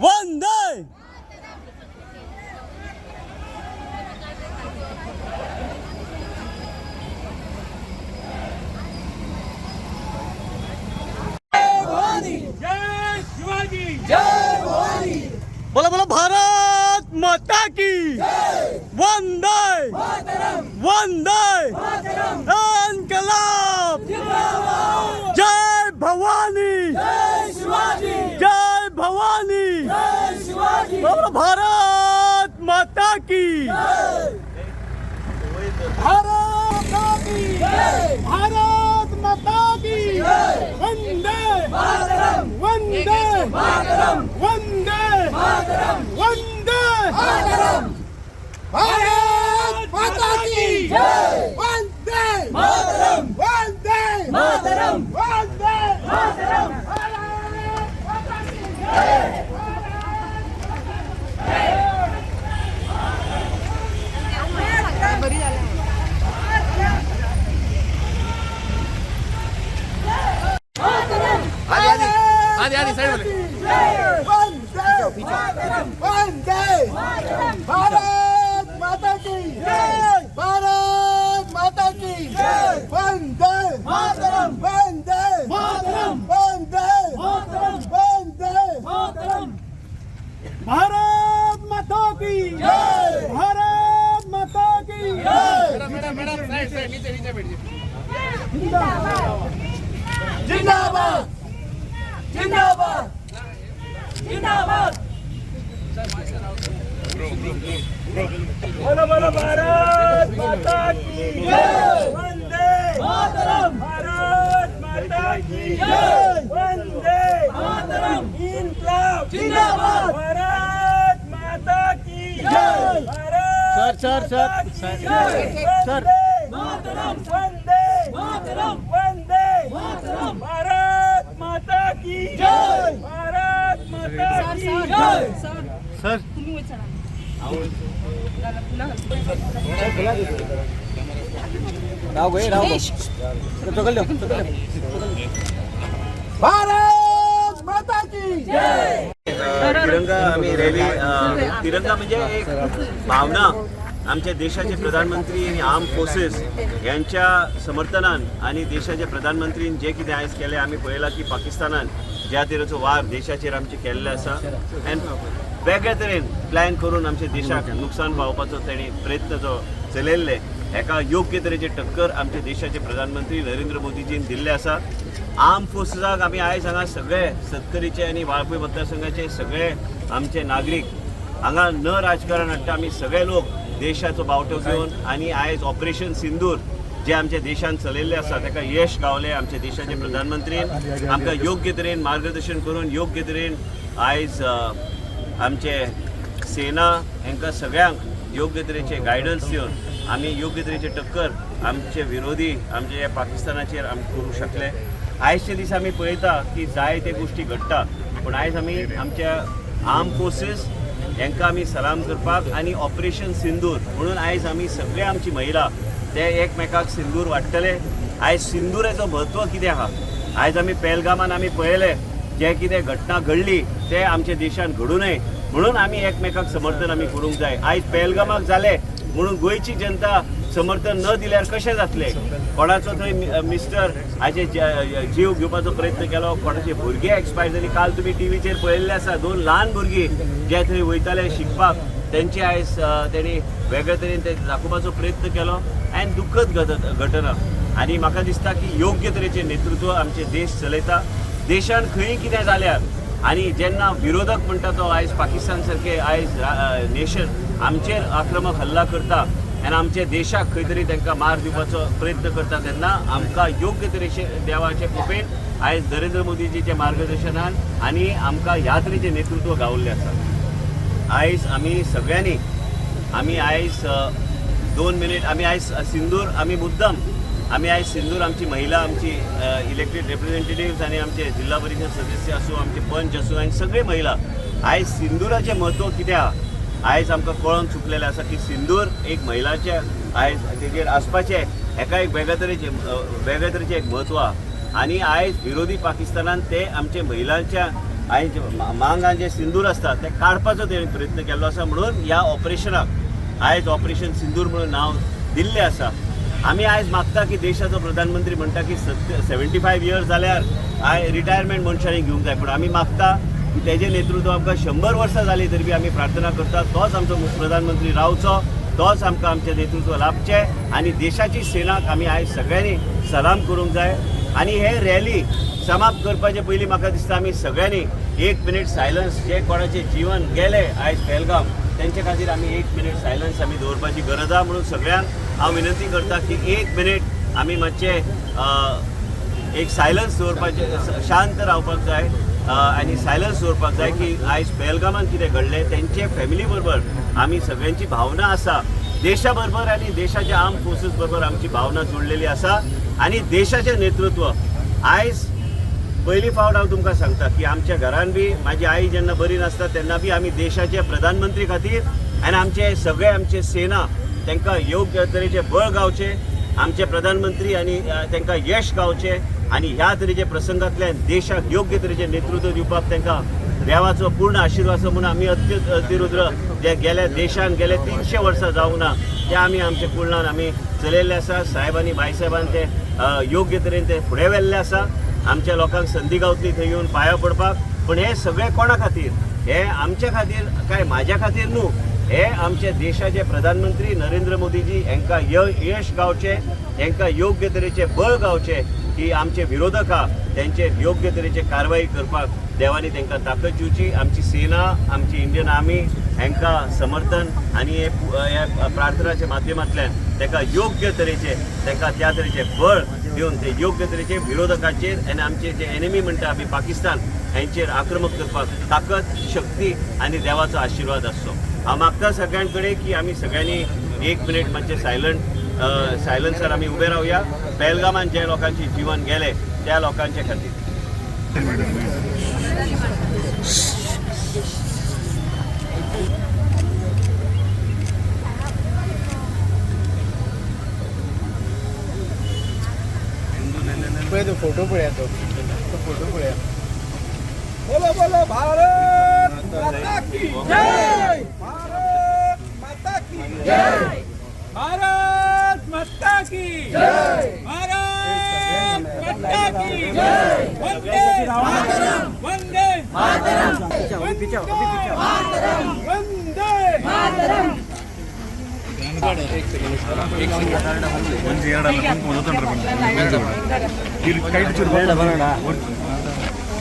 वंदे जय शिवाजी जय भवानी बोला बोला भारत माता की वंदे वंदे इनकलाब जय भवानी जय शिवाजी जय भवानी जय शिवाजी बोला भारत माता की भारत माता की भारत माता की वंदे मातरम वंदे मातरम वंदे मातरम वंदे मातरम भारत माता की वंदे मातरम वंदे मातरम वंदे मातरम भारत माता की आधी साइड वंदे भारत माता की भारत माता की वंदे मातरम वंदे मातरम वंदे मातरम वंदे मातरम भारत माता की भारत माता की मैडम साइड नीचे बैठ जिंदाबाद जिंदाबाद जिंदाबाद बोलो बोलो भारत माता की वंदे मातरम भारत माता की वंदे मातरम इनकलाब जिंदाबाद भारत माता की भारत सर मातरम वंदे मातरम वंदे मातरम भारत माता की भारत माता की सर भारत माता की तिरंगा आम्ही रॅली तिरंगा म्हणजे एक भावना आमच्या देशाचे प्रधानमंत्री आणि आर्म फोर्सेस यांच्या समर्थनान आणि देशाचे प्रधानमंत्रीन जे कितें आयज केलें आमी पळयलां की पाकिस्तानान ज्या तरेचो वार देशाचेर आमचे केल्ले आसा आनी वेगळे तरेन प्लॅन करून आमच्या देशाक नुकसान पावपाचो तेणी प्रयत्न जो चलयल्ले हेका योग्य तरेचे टक्कर आमच्या देशाचे प्रधानमंत्री नरेंद्र मोदीजीन दिल्ले आसा आर्म फोर्सेसाक आमी आयज हांगा सगळे सत्तरीचे आनी वाळपय मतदारसंघाचे सगळे आमचे नागरीक हांगा न राजकारण हाडटा आमी सगळे लोक देशाचो बावटो घेवन आनी आयज ऑपरेशन सिंदूर जे आमच्या देशान चलयल्लें आसा ताका यश गावलें आमच्या देशाचे प्रधानमंत्रीन आमकां योग्य तरेन मार्गदर्शन करून योग्य तरेन आयज आमचे सेना हांकां सगळ्यांक योग्य तरेचे गायडन्स दिवन आमी योग्य तरेचे टक्कर आमचे विरोधी आमचे पाकिस्तानाचेर आमी करूंक शकले आयजचे दीस आमी पळयता की जायते गोश्टी घडटा पूण आयज आमी आमच्या आर्म फोर्सीस हांकां आमी सलाम करपाक आनी ऑपरेशन सिंदूर म्हणून आयज आमी सगळे आमची महिला ते एकमेकाक सिंदूर वाडटले आयज सिंदुराचो म्हत्व कितें आहा आयज आमी पहलगामान आमी पळयलें जे कितें घटना घडली ते आमच्या देशान घडूं नये म्हणून आमी एकमेकाक समर्थन आमी करूंक जाय आयज पहलगामाक जालें म्हणून गोंयची जनता समर्थन न दिल्यार कशें जातलें कोणाचो थंय मिस्टर हाजे जीव घेवपाचो प्रयत्न केलो कोणाचे भुरगे एक्सपायर जाली काल तुमी टीव्हीचेर पळयल्ले आसा 2 ल्हान भुरगीं जे थंय वयताले शिकपाक तेंची आयज तेणी वेगळे तरेन ते दाखोवपाचो प्रयत्न केलो आनी दुख्खद घटना आनी म्हाका दिसता की योग्य तरेचें नेतृत्व आमचे देश चलयता देशान खंय कितें जाल्यार आनी जेन्ना विरोधक म्हणटा तो आयज पाकिस्तान सारखे आयज नेशन आमचेर आक्रमक हल्ला करता आनी आमच्या देशाक खंय तरी तांकां मार दिवपाचो प्रयत्न करता तेन्ना आमकां योग्य तरेचे देवाचे कृपेन आयज नरेंद्र मोदीजीच्या मार्गदर्शनान आनी आमकां ह्या तरेचें नेतृत्व गावल्लें आसा आयज आमी सगळ्यांनी आमी आयज 2 मिनीट आमी आयज सिंदूर आमी मुद्दम आमी आयज सिंदूर आमची महिला आमची इलेक्टेड रिप्रेझेंटेटिव्स आनी आमचे जिल्हा परिषद सदस्य आसूं आमचे पंच आसूं आनी सगळे महिला आयज सिंदुराचें म्हत्व कितें आहा आयज आमकां कळोन चुकलेलें आसा की सिंदूर एक महिलाचे आयज तेजेर आसपाचें हेका एक वेगळे तरेचें एक म्हत्व आहा आनी आयज विरोधी पाकिस्तानान ते आमचे महिलांच्या आयज मांगान जे सिंदूर आसता ते काडपाचो तेणें प्रयत्न केल्लो आसा म्हणून ह्या ऑपरेशनाक आयज ऑपरेशन सिंदूर म्हणून नांव दिल्लें आसा. आमी आयज मागता की देशाचो प्रधानमंत्री म्हणटा की 75 इयर्स जाल्यार रिटायरमेंट मनशांनी घेवंक जाय, पूण आमी मागता की तेजें नेतृत्व आमकां 100 वर्सां जालीं तरी आमी प्रार्थना करता तोच आमचो प्रधानमंत्री रावचो, तोच आमकां आमचें नेतृत्व लाभचें आनी देशाची सेनाक आमी आयज सगळ्यांनी सलाम करूंक जाय. आनी हे रॅली समाप्त करपाचे पयलीं म्हाका दिसता आमी सगळ्यांनी 1 मिनीट सायलन्स, जे कोणाचें जिवन गेलें आयज पहलगाम तेंचे खातीर आमी 1 मिनीट सायलन्स आमी दवरपाची गरज आसा. म्हणून सगळ्यांक हांव विनंती करता की 1 मिनीट आमी मातशें एक सायलन्स दवरपाचें, शांत रावपाक जाय आनी सायलन्स दवरपाक जाय की आयज पहलगामान कितें घडलें तेंचे फॅमिली बरोबर आमी सगळ्यांची भावना आसा, देशा बरोबर आनी देशाच्या आर्म फोर्सीस बरोबर आमची भावना जोडलेली आसा. आनी देशाचें नेतृत्व आयज पयली फावट हांव तुमकां सांगता की आमच्या घरान बी म्हाजी आई जेन्ना बरी नासता तेन्ना बी आमी देशाचे प्रधानमंत्री खातीर आनी आमचे सगळे आमचे सेना तांकां योग्य तरेचे बळ गावचे, आमचे प्रधानमंत्री आनी तांकां यश गावचे आनी ह्या तरेचे प्रसंगांतल्यान देशाक योग्य तरेचे नेतृत्व दिवपाक तांकां देवाचो पूर्ण आशिर्वाद आसा. म्हणून आमी अतिरुद्र जे गेल्या देशान गेले 300 वर्सां जावंक ना ते आमी आमचे कुळान आमी चलयल्ले आसा. साहेबांनी बायसाहेबान ते योग्य तरेन ते फुडें व्हेल्ले आसा. आमच्या लोकांक संदी गावतली थंय येवन पांयां पडपाक. पण हे सगळे कोणा खातीर? हे आमच्या खातीर काय म्हाज्या खातीर न्हू, हे आमचे देशाचे प्रधानमंत्री नरेंद्र मोदीजी हांकां यश गावचे, हांकां योग्य तरेचे बळ गावचे की आमचे विरोधक आहा तेंचे योग्य तरेचे कारवाई करपाक देवानी तांकां ताकद दिवची. आमची सेना, आमची इंडियन आर्मी हांकां समर्थन आनी हे प्रार्थनाच्या माध्यमांतल्यान ताका योग्य तरेचे ताका त्या तरेचे बळ दिवन ते योग्य तरेचे विरोधकांचेर आनी आमचे जे एनिमी म्हणटा आमी पाकिस्तान हांचेर आक्रमक करपाक ताकद, शक्ती आनी देवाचो आशिर्वाद आसचो. हांव मागता सगळ्यां कडेन की आमी सगळ्यांनी 1 मिनीट मातशें सायलन्सार आमी उबे रावया. पहलगामान जे लोकांचे जिवन गेले त्या लोकांचे खातीर. तो फोटो पळया, तो फोटो पळया. बोलो बोलो भारत माता की जय, भारत माता की जय, भारत माता की जय, भारत माता की जय. वंदे मातरम, वंदे मातरम, वंदे मातरम, वंदे मातरम. ಒಂದು ಎರಡು ಅಲ್ಲ ಒಂದು 1 2 3 4 5 6 7 8 9 10